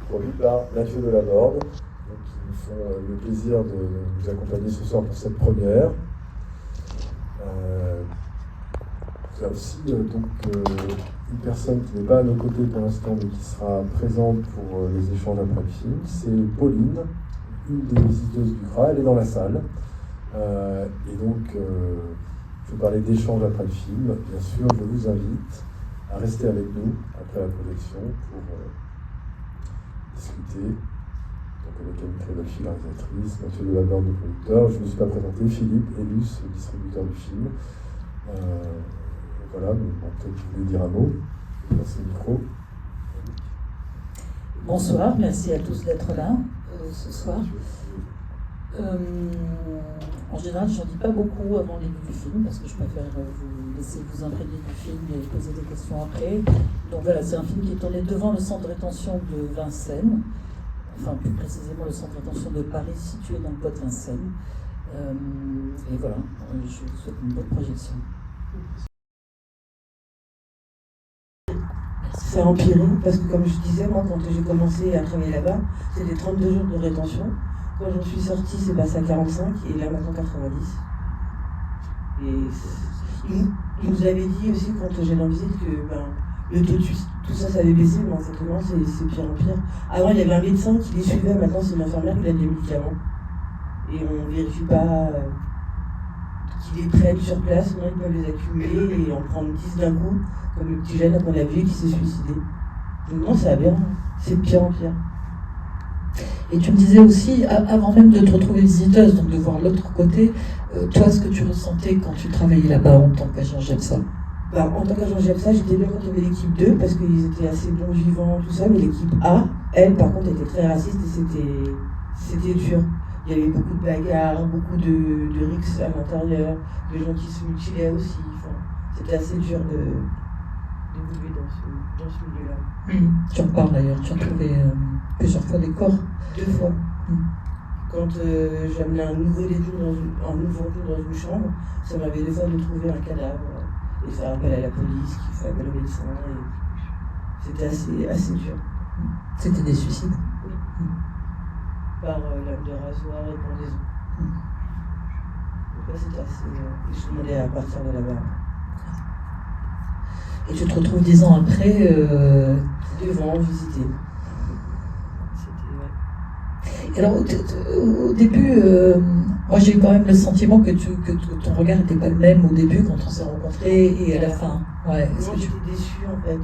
produit par Mathieu Delaborde, qui nous font le plaisir de nous accompagner ce soir pour cette première. Il y a aussi une personne qui n'est pas à nos côtés pour l'instant, mais qui sera présente pour les échanges après le film. C'est Pauline, une des visiteuses du CRA. Elle est dans la salle. Et donc, je vais parler d'échanges après le film. Bien sûr, je vous invite à rester avec nous après la projection pour discuter. Donc, avec une très belle fille réalisatrice, Mathieu Delaborde, le producteur. Je ne me suis pas présenté, Philippe Elus, le distributeur du film. Voilà, mais bon, peut-être que vous voulez dire un mot. Merci le micro. Bonsoir, merci à tous d'être là ce soir. En général, je n'en dis pas beaucoup avant le début du film parce que je préfère vous laisser vous imprégner du film et poser des questions après. Donc voilà, c'est un film qui est tourné devant le centre de rétention de Vincennes, enfin plus précisément le centre de rétention de Paris situé dans le Poitou-Vincennes. Et voilà, je vous souhaite une bonne projection. C'est empiré parce que, comme je disais, moi, quand j'ai commencé à travailler là-bas, c'était 32 jours de rétention. Quand j'en suis sortie, c'est passé à 45 et là maintenant 90. Et il nous avait dit aussi quand j'ai en visite que le taux de suicide, tout ça, ça avait baissé, mais en fait, non, c'est pire en pire. Avant, il y avait un médecin qui les suivait, maintenant, c'est une infirmière qui donne des médicaments. Et on ne vérifie pas qu'ils les prennent sur place, non, ils peuvent les accumuler et en prendre 10 d'un coup, comme le petit jeune qu'on a vu qui s'est suicidé. Donc non, c'est aberrant, c'est pire en pire. Et tu me disais aussi, avant même de te retrouver visiteuse, donc de voir l'autre côté, toi, ce que tu ressentais quand tu travaillais là-bas en tant qu'agent GEPSA? En tant qu'agent GEPSA, j'étais bien quand il y avait l'équipe 2, parce qu'ils étaient assez bons vivants, tout ça, mais l'équipe A, elle, par contre, était très raciste et c'était dur. Il y avait beaucoup de bagarres, beaucoup de rixes à l'intérieur, de gens qui se mutilaient aussi. Enfin, c'était assez dur d'évoluer dans ce milieu-là. Tu en parles d'ailleurs, tu as trouvé plusieurs fois des corps. 2 fois. Quand j'amenais un nouveau détenu dans une chambre, ça m'avait 2 fois de trouver un cadavre et faire appel à la police, qui fait appel au médecin. C'était assez dur. C'était des suicides. Par lame de rasoir et pendaison. Donc là, c'était assez. Je demandais à partir de là-bas. Et tu te retrouves 10 ans après devant visiter. Et alors, au début, moi j'ai eu quand même le sentiment que ton regard n'était pas le même au début quand on s'est rencontrés et à la fin. Ouais. Moi j'étais déçue en fait.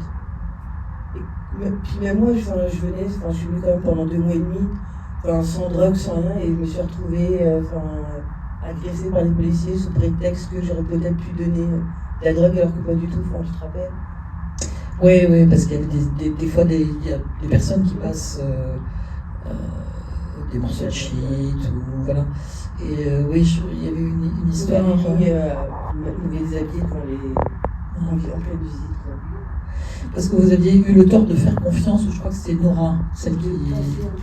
Et puis même moi, je suis venue quand même pendant 2 mois et demi, sans drogue, sans rien, et je me suis retrouvée agressée par les policiers sous prétexte que j'aurais peut-être pu donner de la drogue alors que pas du tout, tu te rappelles? Oui, parce qu'il y avait des fois il y a des personnes qui passent des morceaux de shit, ou voilà. Et oui, il y avait une histoire. Nous les habillés en pleine visite. Parce que vous aviez eu le tort de faire confiance, ou je crois que c'était Nora, celle qui. Je sais pas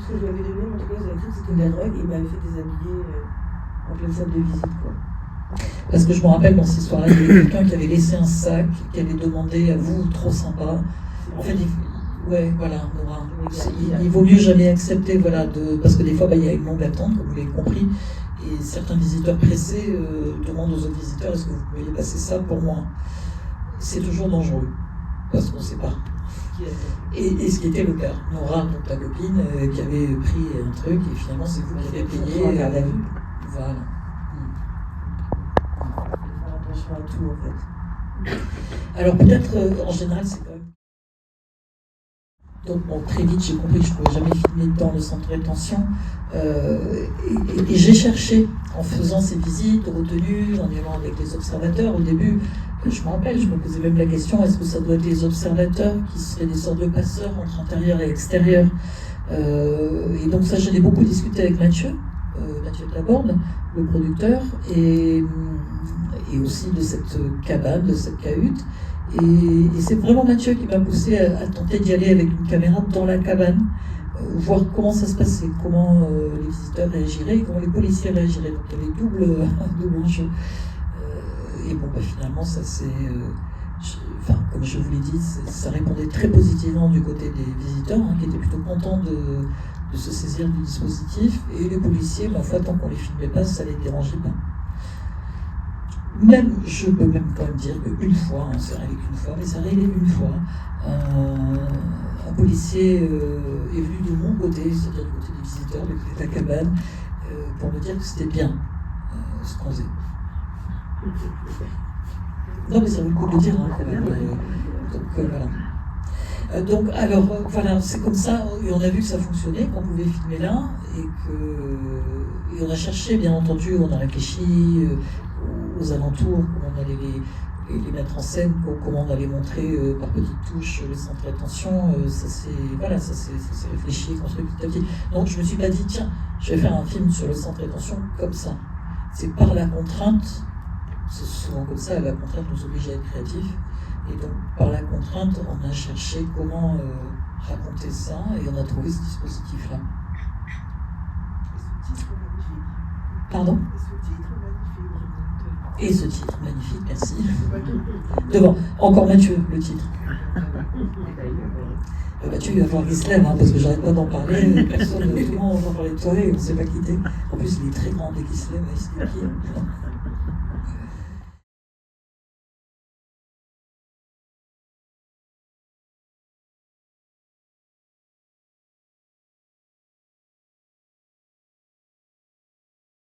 ce que je lui avais donné, mais en tout cas, ils avaient dit que c'était de la drogue et ils m'avaient fait déshabiller en pleine salle de visite, quoi. Parce que je me rappelle dans cette histoire-là, il y avait quelqu'un qui avait laissé un sac, qui avait demandé à vous, trop sympa. En fait, ouais, voilà, Nora. Il vaut mieux jamais accepter, voilà, parce que des fois, il y a une longue attente, comme vous l'avez compris, et certains visiteurs pressés demandent aux autres visiteurs, est-ce que vous pourriez passer ça pour moi? C'est toujours dangereux, parce qu'on ne sait pas. Et ce qui était le cas, Nora, donc ta copine, qui avait pris un truc, et finalement, c'est vous qui avez payé. Voilà. À tout en fait. Alors peut-être en général c'est quand même. Donc bon, très vite j'ai compris que je ne pouvais jamais filmer dans le centre de rétention et j'ai cherché en faisant ces visites retenues, en y allant avec les observateurs. Au début, je me rappelle, je me posais même la question, est-ce que ça doit être des observateurs qui seraient des sortes de passeurs entre intérieur et extérieur, et donc ça j'en ai beaucoup discuté avec Mathieu Delaborde, le producteur, et aussi de cette cabane, de cette cahute. Et c'est vraiment Mathieu qui m'a poussé à tenter d'y aller avec une caméra dans la cabane, voir comment ça se passait, comment les visiteurs réagiraient, comment les policiers réagiraient. Donc il y avait double enjeu. Et bon, finalement, ça c'est... comme je vous l'ai dit, ça répondait très positivement du côté des visiteurs, qui étaient plutôt contents de se saisir du dispositif, et les policiers, ma foi, tant qu'on les filmait pas, ça les dérangeait pas. Même, je peux même quand même dire qu'une fois, c'est arrivé qu'une fois, mais ça arrivé une fois, un policier est venu de mon côté, c'est-à-dire du côté des visiteurs, du côté de la cabane, pour me dire que c'était bien ce qu'on faisait. Non, mais ça vaut le coup de le dire, quand même. Donc, voilà. Donc, alors, voilà, c'est comme ça, et on a vu que ça fonctionnait, qu'on pouvait filmer là, et on a cherché, bien entendu, on a réfléchi aux alentours, comment on allait les mettre en scène, comment on allait montrer par petites touches les centres d'attention, ça s'est réfléchi, construit petit à petit. Donc, je me suis pas dit, tiens, je vais faire un film sur le centre d'attention comme ça. C'est par la contrainte, c'est souvent comme ça, la contrainte nous oblige à être créatifs. Et donc, par la contrainte, on a cherché comment raconter ça et on a trouvé ce dispositif-là. Et ce titre magnifique. Pardon ? Et ce titre magnifique. Et ce titre magnifique, merci. Devant, encore Mathieu, le titre. Mathieu, il va falloir qu'il se lève, parce que j'arrête pas d'en parler. Personne, tout le monde entend parler de toi et on ne s'est pas quitté. En plus, il est très grand dès qu'il se lève, il se dit qui.